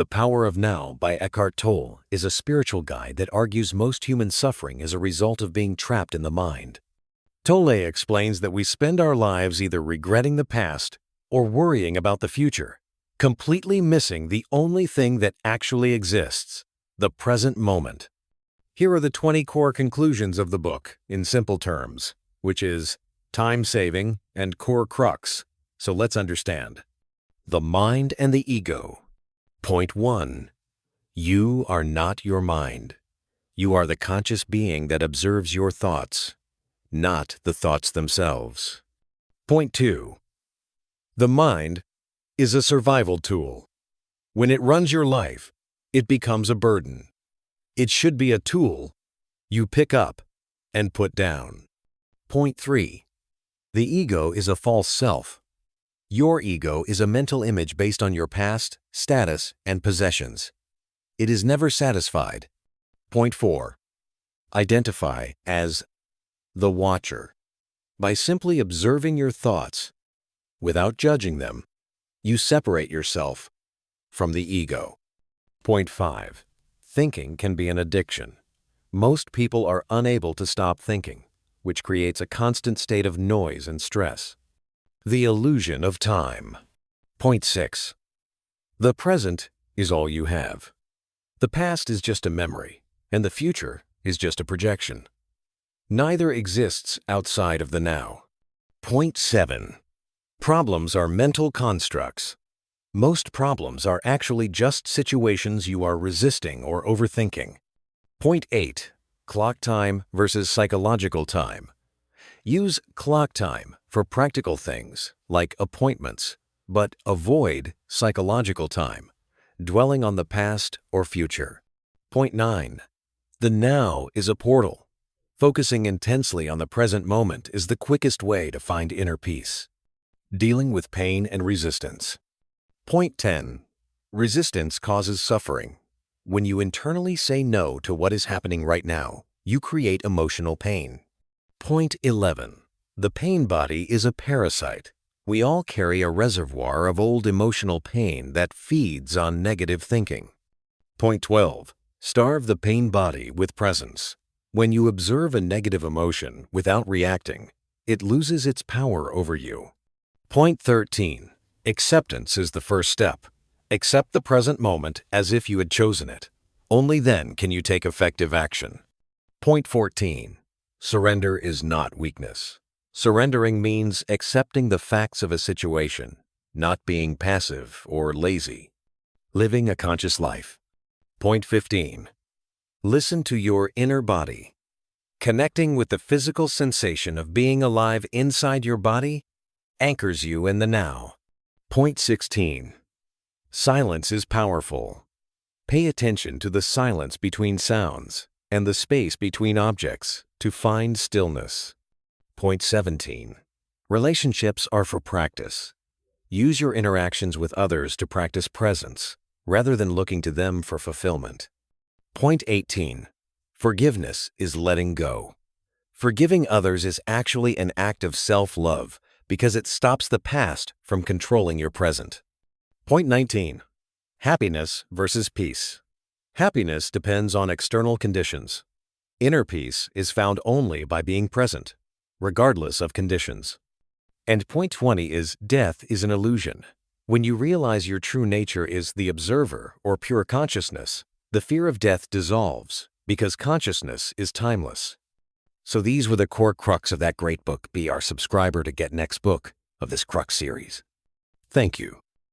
The Power of Now by Eckhart Tolle is a spiritual guide that argues most human suffering is a result of being trapped in the mind. Tolle explains that we spend our lives either regretting the past or worrying about the future, completely missing the only thing that actually exists, the present moment. Here are the 20 core conclusions of the book in simple terms, which is time-saving and core crux. So let's understand. The mind and the ego. Point 1. You are not your mind. You are the conscious being that observes your thoughts, not the thoughts themselves. Point 2. The mind is a survival tool. When it runs your life, it becomes a burden. It should be a tool you pick up and put down. Point 3. The ego is a false self. Your ego is a mental image based on your past, status, and possessions. It is never satisfied. Point 4. Identify as the watcher. By simply observing your thoughts, without judging them, you separate yourself from the ego. Point 5. Thinking can be an addiction. Most people are unable to stop thinking, which creates a constant state of noise and stress. The illusion of time. Point 6. The present is all you have. The past is just a memory, and the future is just a projection. Neither exists outside of the now. Point 7. Problems are mental constructs. Most problems are actually just situations you are resisting or overthinking. Point 8. Clock time versus psychological time. Use clock time for practical things like appointments, but avoid psychological time, dwelling on the past or future. Point 9. The now is a portal. Focusing intensely on the present moment is the quickest way to find inner peace. Dealing with pain and resistance. Point 10. Resistance causes suffering. When you internally say no to what is happening right now, you create emotional pain. Point 11. The pain body is a parasite. We all carry a reservoir of old emotional pain that feeds on negative thinking. Point 12. Starve the pain body with presence. When you observe a negative emotion without reacting, it loses its power over you. Point 13. Acceptance is the first step. Accept the present moment as if you had chosen it. Only then can you take effective action. Point 14. Surrender is not weakness. Surrendering means accepting the facts of a situation, not being passive or lazy. Living a conscious life. Point 15. Listen to your inner body. Connecting with the physical sensation of being alive inside your body anchors you in the now. Point 16. Silence is powerful. Pay attention to the silence between sounds and the space between objects to find stillness. Point 17. Relationships are for practice. Use your interactions with others to practice presence, rather than looking to them for fulfillment. Point 18. Forgiveness is letting go. Forgiving others is actually an act of self-love because it stops the past from controlling your present. Point 19. Happiness versus peace. Happiness depends on external conditions. Inner peace is found only by being present, regardless of conditions. And point 20 is death is an illusion. When you realize your true nature is the observer or pure consciousness, the fear of death dissolves because consciousness is timeless. So these were the core crux of that great book. Be our subscriber to get next book of this crux series. Thank you.